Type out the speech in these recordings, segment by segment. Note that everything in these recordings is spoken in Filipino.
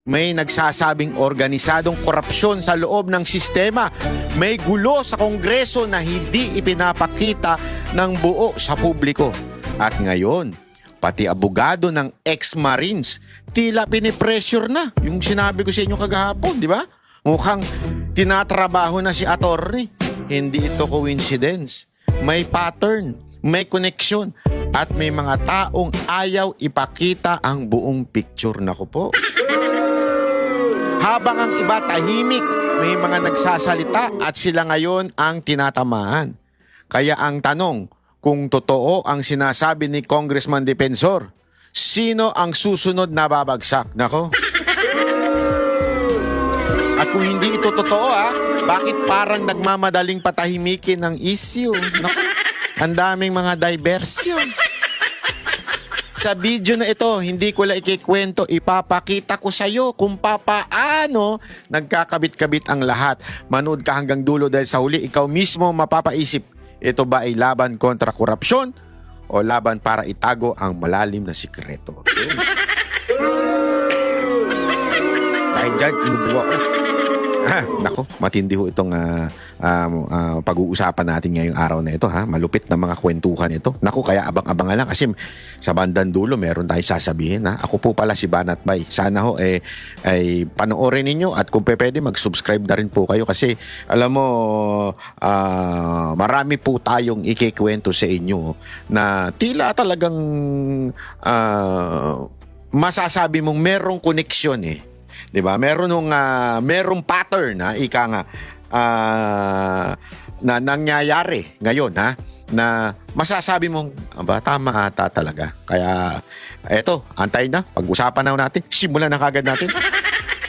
May nagsasabing organisadong korupsyon sa loob ng sistema. May gulo sa Kongreso na hindi ipinapakita ng buo sa publiko. At ngayon, pati abogado ng ex-Marines, tila pinipressure na. Yung sinabi ko sa inyo kagahapon, di ba? Mukhang tinatrabaho na si attorney. Hindi ito coincidence. May pattern, may connection, at may mga taong ayaw ipakita ang buong picture. Naku po. Habang ang iba tahimik, may mga nagsasalita at sila ngayon ang tinatamaan. Kaya ang tanong, kung totoo ang sinasabi ni Congressman Defensor, sino ang susunod na babagsak? Nako. At kung hindi ito totoo bakit parang nagmamadaling patahimikin ng issue? Nako. Ang daming mga diversion. Sa video na ito, hindi ko lang ikikwento, ipapakita ko sa iyo kung papaano nagkakabit-kabit ang lahat. Manood ka hanggang dulo dahil sa huli, ikaw mismo mapapaisip, ito ba ay laban kontra korupsyon o laban para itago ang malalim na sikreto? Dahil dyan, inubuwa ko. Nako, matindi ho itong pag-uusapan natin ngayong araw na ito. Malupit na mga kwentuhan ito. Nako, kaya abang-abangan lang kasi sa bandang dulo meron tayong sasabihin. Ako po pala si Banat Bay. Sana ho ay panoorin ninyo at kung pwede mag-subscribe na rin po kayo kasi alam mo marami po tayong ikikwento sa inyo na tila talagang masasabi mong merong koneksyon 'Di ba? Merong pattern ika nga na nangyayari ngayon na masasabi mong tama ata talaga. Kaya eto, antay na, pag-usapan na natin. Simulan na kagad natin.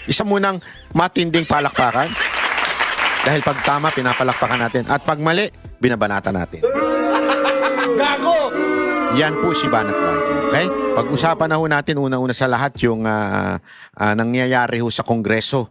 Isa munang matinding palakpakan. Dahil pag tama, pinapalakpakan natin. At pag mali, binabanatan natin. Gago! Yan po si Banat Bay. Okay? Pag-usapan na ho natin una-una sa lahat yung nangyayari ho sa Kongreso.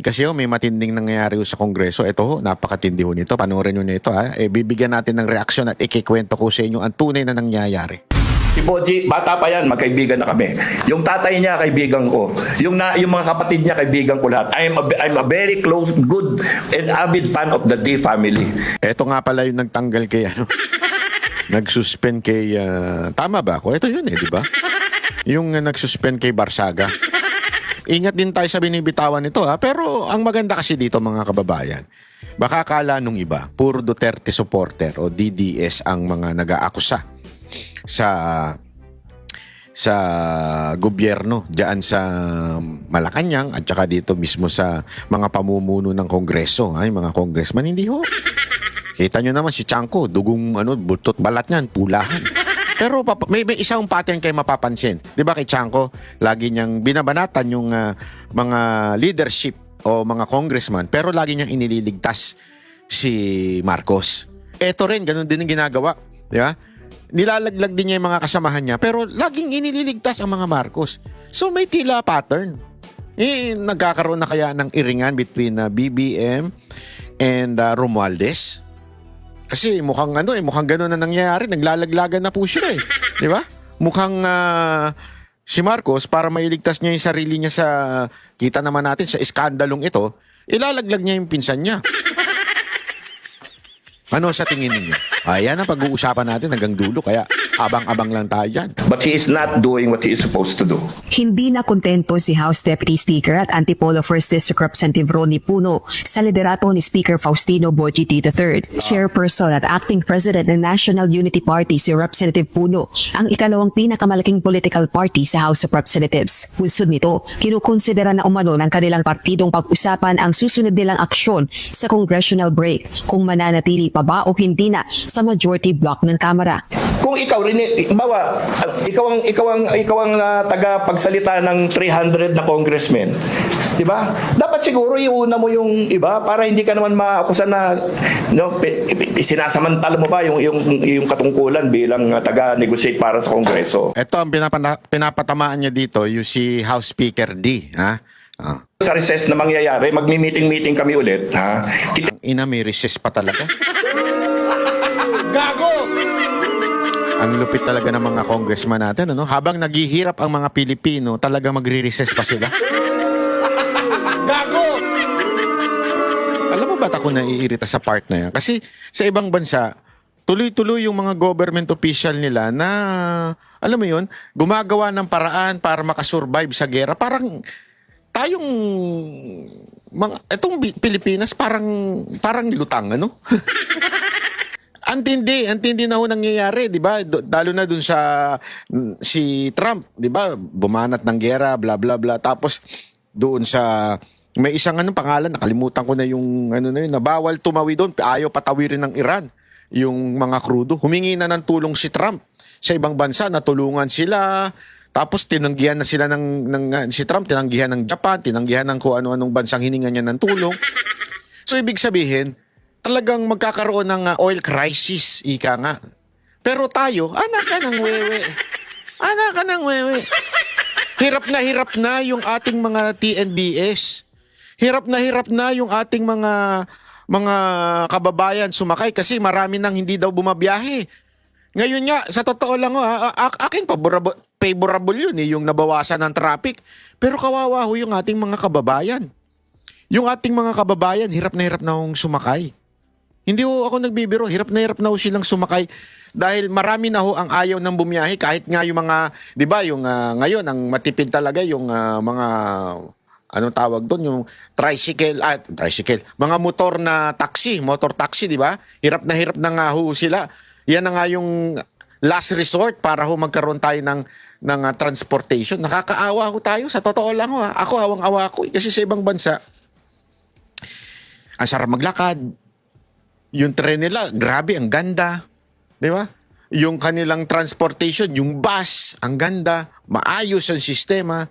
Kasi may matinding nangyayari ho sa Kongreso. Ito ho, napakatindi ho nito. Panoorin nyo na ito. Bibigyan natin ng reaksyon at ikikwento ko sa inyo ang tunay na nangyayari. Si Boji, bata pa yan, magkaibigan na kami. Yung tatay niya, kaibigan ko. Yung mga kapatid niya, kaibigan ko lahat. I'm a very close, good, and avid fan of the D family. Ito nga pala yung nagtanggal kay nag-suspend kay tama ba ako? Ito yun di ba? Yung nag-suspend kay Barsaga. Ingat din tayo sa binibitawan nito pero ang maganda kasi dito mga kababayan, baka kala nung iba, puro Duterte supporter o DDS ang mga nag-aakusa sa gobyerno diyan sa Malacanang at saka dito mismo sa mga pamumuno ng Kongreso, mga congressman. Hindi ho. Kita nyo naman si Chanko, dugong butot balat niyan, pulahan. Pero may isang pattern kayo mapapansin. Di ba kay Chanko, lagi niyang binabanatan yung mga leadership o mga congressman, pero lagi niyang inililigtas si Marcos. Eto rin, ganun din ang ginagawa. Di ba? Nilalaglag din niya yung mga kasamahan niya, pero laging inililigtas ang mga Marcos. So may tila pattern. Nagkakaroon na kaya ng iringan between BBM and Romualdez? Kasi mukhang mukhang gano'n na nangyayari, naglalaglagan na po sila di ba? Mukhang si Marcos, para mailigtas niya yung sarili niya sa, kita naman natin sa iskandalong ito, ilalaglag niya yung pinsan niya. Ano sa tingin niyo? Ayan ang pag-uusapan natin hanggang dulo, kaya abang-abang lang tayo dyan. But he is not doing what he is supposed to do. Hindi na kontento si House Deputy Speaker at Antipolo 1st District Representative Ronnie Puno sa liderato ni Speaker Faustino Boychit III. Chairperson at Acting President ng National Unity Party si Representative Puno, ang ikalawang pinakamalaking political party sa House of Representatives. Punsod nito, kinukonsidera na umano ng kanilang partidong pag-usapan ang susunod nilang aksyon sa congressional break kung mananatili pa ba o hindi na sa majority block ng Kamara. Kung ikaw rin, ikaw ang tagapagsalita ng 300 na congressmen, di ba? Dapat siguro iuna mo yung iba para hindi ka naman maakusa na sinasamantala mo ba yung katungkulan bilang taga-negotiate para sa Kongreso. Ito ang pinapatamaan niya dito, yung si House Speaker D. Sa recess na mangyayari, magmi-meeting kami ulit. May recess pa talaga. Gago! Ang lupit talaga ng mga congressman natin, Habang naghihirap ang mga Pilipino, talaga magre-recess pa sila. Gago! Alam mo ba't ako naiirita sa part na yan? Kasi sa ibang bansa, tuloy-tuloy yung mga government official nila na, alam mo yun, gumagawa ng paraan para makasurvive sa gera. Parang tayong itong Pilipinas parang lutang, ano? Antindi na ho nangyayari, 'di ba? Lalo na dun sa si Trump, 'di ba? Bumanat ng gera, bla bla bla. Tapos doon sa may isang pangalan, nakalimutan ko na yung na yun, na bawal tumawi doon, ayaw patawirin ng Iran yung mga krudo. Humingi na ng tulong si Trump sa ibang bansa, natulungan sila. Tapos tinanggihan na sila si Trump, tinanggihan ng Japan, tinanggihan ng kung ano-anong bansang hininga niya ng tulong. So ibig sabihin, talagang magkakaroon ng oil crisis, ika nga. Pero tayo, anak ka ng wewe. Anak ka ng wewe. Hirap na yung ating mga TNBS. Hirap na yung ating mga kababayan sumakay kasi marami nang hindi daw bumabiyahe. Ngayon nga, sa totoo lang, aking favorable yun yung nabawasan ng traffic. Pero kawawa ho yung ating mga kababayan. Yung ating mga kababayan, hirap na hong sumakay. Hindi ho ako nagbibiro, hirap na ho silang sumakay dahil marami na ho ang ayaw ng bumiyahe kahit nga yung mga, 'di ba, yung ngayon ang matipid talaga yung mga anong tawag doon, yung tricycle, mga motor taxi, 'di ba? Hirap na nga ho sila. Yan na nga yung last resort para ho magkaroon tayo ng transportation. Nakakaawa ho tayo, sa totoo lang ho. Ako awang-awa ko kasi sa ibang bansa ang sarap maglakad. Yung tren nila, grabe, ang ganda. Di ba? Yung kanilang transportation, yung bus, ang ganda. Maayos ang sistema.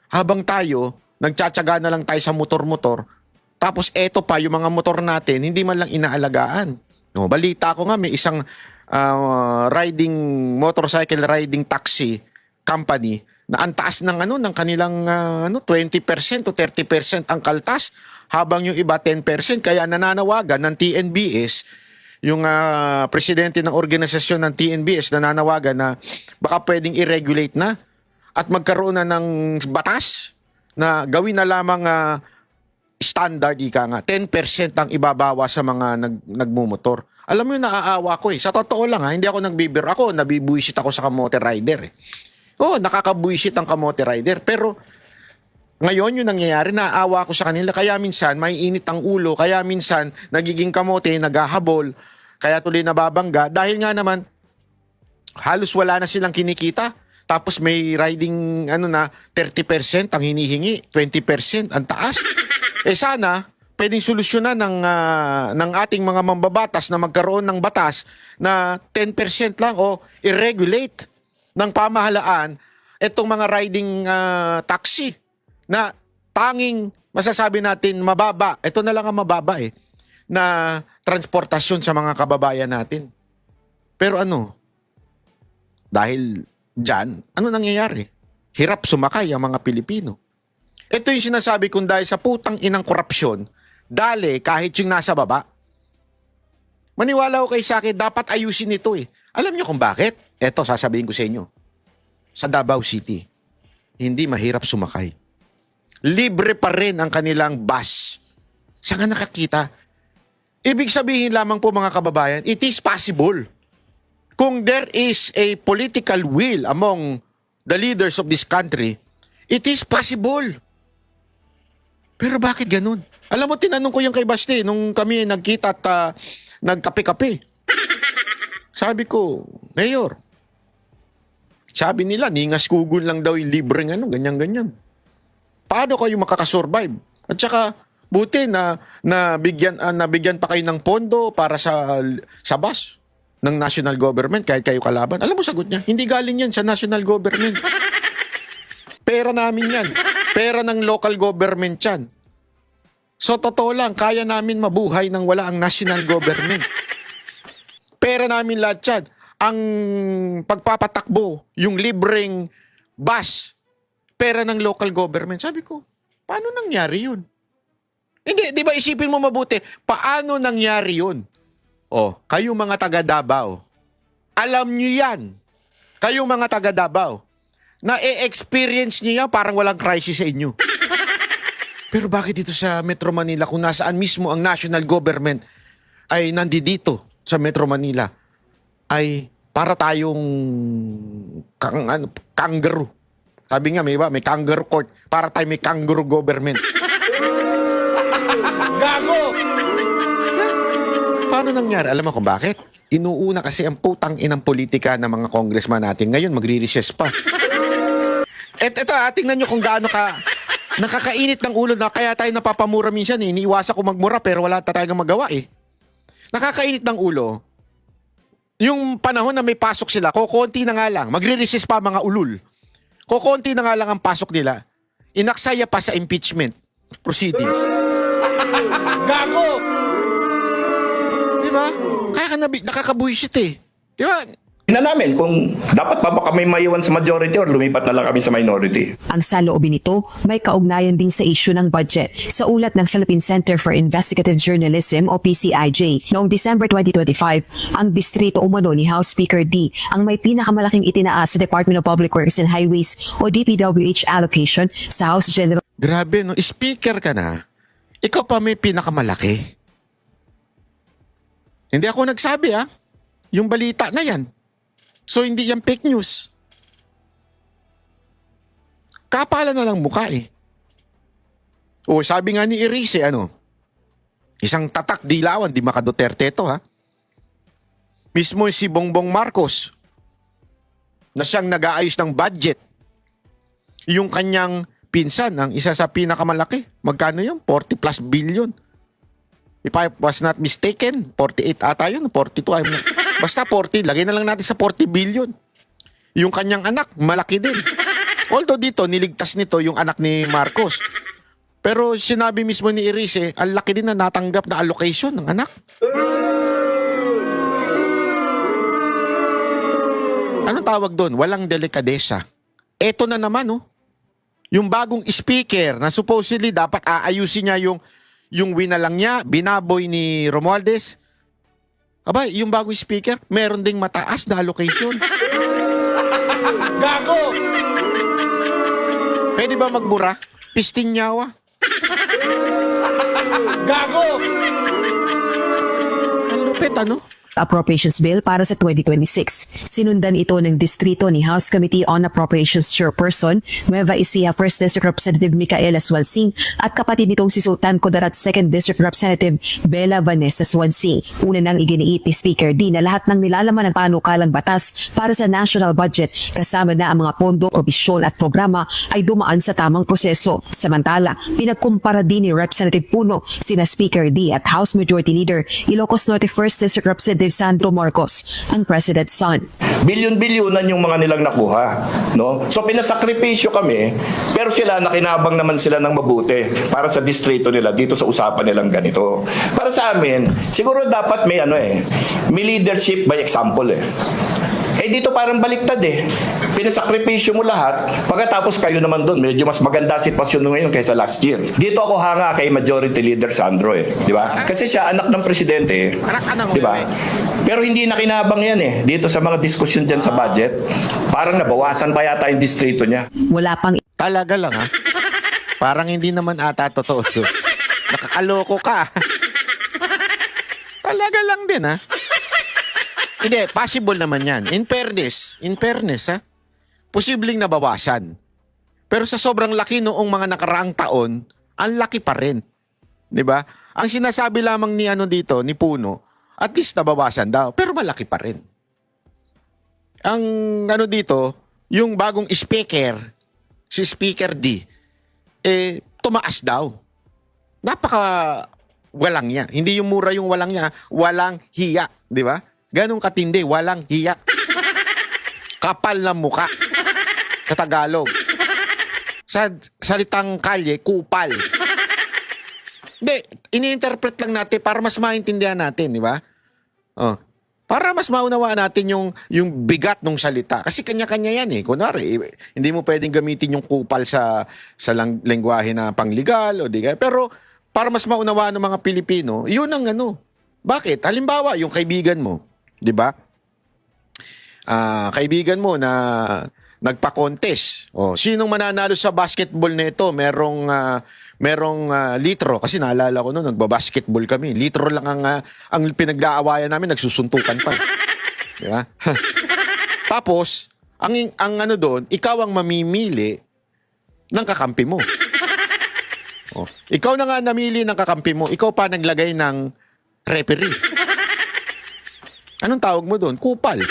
Habang tayo, nagtsatsaga na lang tayo sa motor-motor. Tapos eto pa, yung mga motor natin, hindi man lang inaalagaan. No, balita ko nga, may isang motorcycle riding taxi company na ang taas ng ng kanilang 20% o 30% ang kaltas, habang yung iba 10%. Kaya nananawagan ng TNBS, yung presidente ng organisasyon ng TNBS, nananawagan na baka pwedeng i-regulate na at magkaroon na ng batas na gawin na lamang standard, ika nga, 10% ang ibabawa sa mga nagmumotor. Alam mo yung naaawa ko sa totoo lang hindi ako nagbibiro. Ako, nabibuisit ako sa kamote rider nakakabuisit ang kamote rider. Pero ngayon yung nangyayari, naaawa ko sa kanila. Kaya minsan, may init ang ulo. Kaya minsan, nagiging kamote, naghahabol. Kaya tuloy nababangga. Dahil nga naman, halos wala na silang kinikita. Tapos may riding 30% ang hinihingi. 20% ang taas. Sana, pwedeng solusyonan ng ating mga mambabatas na magkaroon ng batas na 10% lang o i-regulate ng pamahalaan itong mga riding taxi na tanging masasabi natin mababa. Ito na lang ang mababa na transportasyon sa mga kababayan natin. Pero dahil dyan, ano nangyayari? Hirap sumakay ang mga Pilipino. Ito yung sinasabi kong dahil sa putang inang korupsyon, dali kahit yung nasa baba. Maniwala ko kay sa akin, dapat ayusin ito Alam niyo kung bakit? Eto, sasabihin ko sa inyo. Sa Davao City, hindi mahirap sumakay. Libre pa rin ang kanilang bus. Saan nga nakakita? Ibig sabihin lamang po mga kababayan, it is possible. Kung there is a political will among the leaders of this country, it is possible. Pero bakit ganun? Alam mo, tinanong ko yung kay Basti nung kami nagkita at nagkape-kape. Sabi ko, Mayor, sabi nila, ningas kugol lang daw yung libreng ganyan-ganyan. Paano kayo makakasurvive? At saka, buti na nabigyan pa kayo ng pondo para sa bus ng national government kahit kayo kalaban. Alam mo, sagot niya, hindi galing yan sa national government. Pera namin yan. Pera ng local government yan. So, totoo lang, kaya namin mabuhay nang wala ang national government. Pera namin lahat yan. Ang pagpapatakbo, yung libreng bus, pera ng local government. Sabi ko, paano nangyari yun? Hindi, di ba isipin mo mabuti, paano nangyari yun? Kayo mga taga Davao, alam nyo yan. Kayo mga taga Davao, na-experience nyo yan, parang walang crisis sa inyo. Pero bakit dito sa Metro Manila kung nasaan mismo ang national government ay nandito sa Metro Manila ay para tayong kangaroo. Sabi nga, may kangaroo court. Para tayo may kangaroo government. Gago! Paano nangyari? Alam mo kung bakit? Inuuna kasi ang putang inang politika ng mga congressman natin. Ngayon, magre-recess pa. Ito, tingnan nyo kung gaano ka nakakainit ng ulo na kaya tayo napapamura minsan. Iniiwasan ko magmura pero wala tayong magawa eh. Nakakainit ng ulo. Yung panahon na may pasok sila, kukunti na nga lang. Magre-recess pa mga ulul. Kukunti na nga lang ang pasok nila. Inaksaya pa sa impeachment proceedings. Gago! Diba? Kaya ka nakakabuisit eh. Diba? Tingnan namin kung dapat pa ba kami maiwan sa majority or lumipat na lang kami sa minority. Ang saloobin nito may kaugnayan din sa issue ng budget. Sa ulat ng Philippine Center for Investigative Journalism o PCIJ, noong December 2025, ang distrito umano ni House Speaker D ang may pinakamalaking itinaas sa Department of Public Works and Highways o DPWH allocation sa House General. Grabe, no? Speaker ka na. Ikaw pa may pinakamalaki. Hindi ako nagsabi Yung balita na yan. So hindi yan fake news. Kapala na lang mukha eh. O sabi nga ni Irise, isang tatak dilawan, di maka Duterte ito Mismo si Bongbong Marcos na siyang nag-aayos ng budget. Yung kanyang pinsan, ang isa sa pinakamalaki. Magkano yun? 40 plus billion. If I was not mistaken, 48 ata yun, 42. Basta 40, lagay na lang natin sa 40 billion. Yung kanyang anak, malaki din. Although dito, niligtas nito yung anak ni Marcos. Pero sinabi mismo ni Irise, ang laki din na natanggap na allocation ng anak. Anong tawag doon? Walang delikadesa. Eto na naman, yung bagong speaker na supposedly dapat aayusin niya yung winalang niya, binaboy ni Romualdez. Abay, yung bagong speaker, meron ding mataas na allocation. Gago! Pwede ba magmura? Pisting nyawa. Gago! Ang lupit, Appropriations Bill para sa 2026. Sinundan ito ng distrito ni House Committee on Appropriations Chairperson Nueva Ecija 1st District Representative Micaela Swansing at kapatid nitong si Sultan Kudarat 2nd District Representative Bella Vanessa Swansing. Una nang iginiit ni Speaker D na lahat ng nilalaman ng panukalang batas para sa national budget kasama na ang mga pondo, probisyon at programa ay dumaan sa tamang proseso. Samantala, pinagkumpara din ni Representative Puno sina Speaker D at House Majority Leader Ilocos Norte 1st District Representative Sandro Marcos, ang President's son. Bilyon-bilyonan yung mga nilang nakuha, no? So pinasakripisyo kami, pero sila nakinabang naman sila ng mabuti para sa distrito nila dito sa usapan nilang ganito. Para sa amin, siguro dapat may may leadership by example dito parang baliktad Pinasakripisyo mo lahat, pagkatapos kayo naman doon, medyo mas maganda sitwasyon ngayon kaysa last year. Dito ako hanga kay Majority Leader Sandro di ba? Kasi siya anak ng presidente, di ba? Pero hindi nakinabang yan dito sa mga diskusyon dyan sa budget. Parang nabawasan pa yata yung distrito niya. Wala pang Talaga lang Parang hindi naman ata totoo. Nakakaloko ka. Talaga lang din Hindi, possible naman yan. In fairness, posibleng nabawasan. Pero sa sobrang laki noong mga nakaraang taon, ang laki pa rin. 'Di ba? Ang sinasabi lamang ni dito, ni Puno, at least nabawasan daw, pero malaki pa rin. Ang dito, yung bagong speaker, si Speaker D, tumaas daw. Napaka walang niya. Hindi yung mura yung walang niya, walang hiya, 'di ba? Ganong katindi, walang hiya. Kapal na muka. Sa Tagalog. Sa salitang kalye, kupal. Hindi, ini-interpret lang natin para mas maintindihan natin, di ba? Para mas maunawaan natin yung bigat ng salita. Kasi kanya-kanya yan Kunwari, hindi mo pwedeng gamitin yung kupal sa lengguwahe na pangligal o di kaya. Pero para mas maunawaan ng mga Pilipino, yun ang Bakit? Halimbawa, yung kaibigan mo, 'di ba? Kaibigan mo na nagpa-contest. Sinong mananalo sa basketball na ito? Merong litro. Kasi naalala ko noon, nagba-basketball kami. Litro lang ang pinag-aawayan namin, nagsusuntukan pa. Di ba? Tapos, ang ano doon, ikaw ang mamimili ng kakampi mo. Ikaw na nga namili ng kakampi mo, ikaw pa naglagay ng referee. Anong tawag mo doon? Kupal.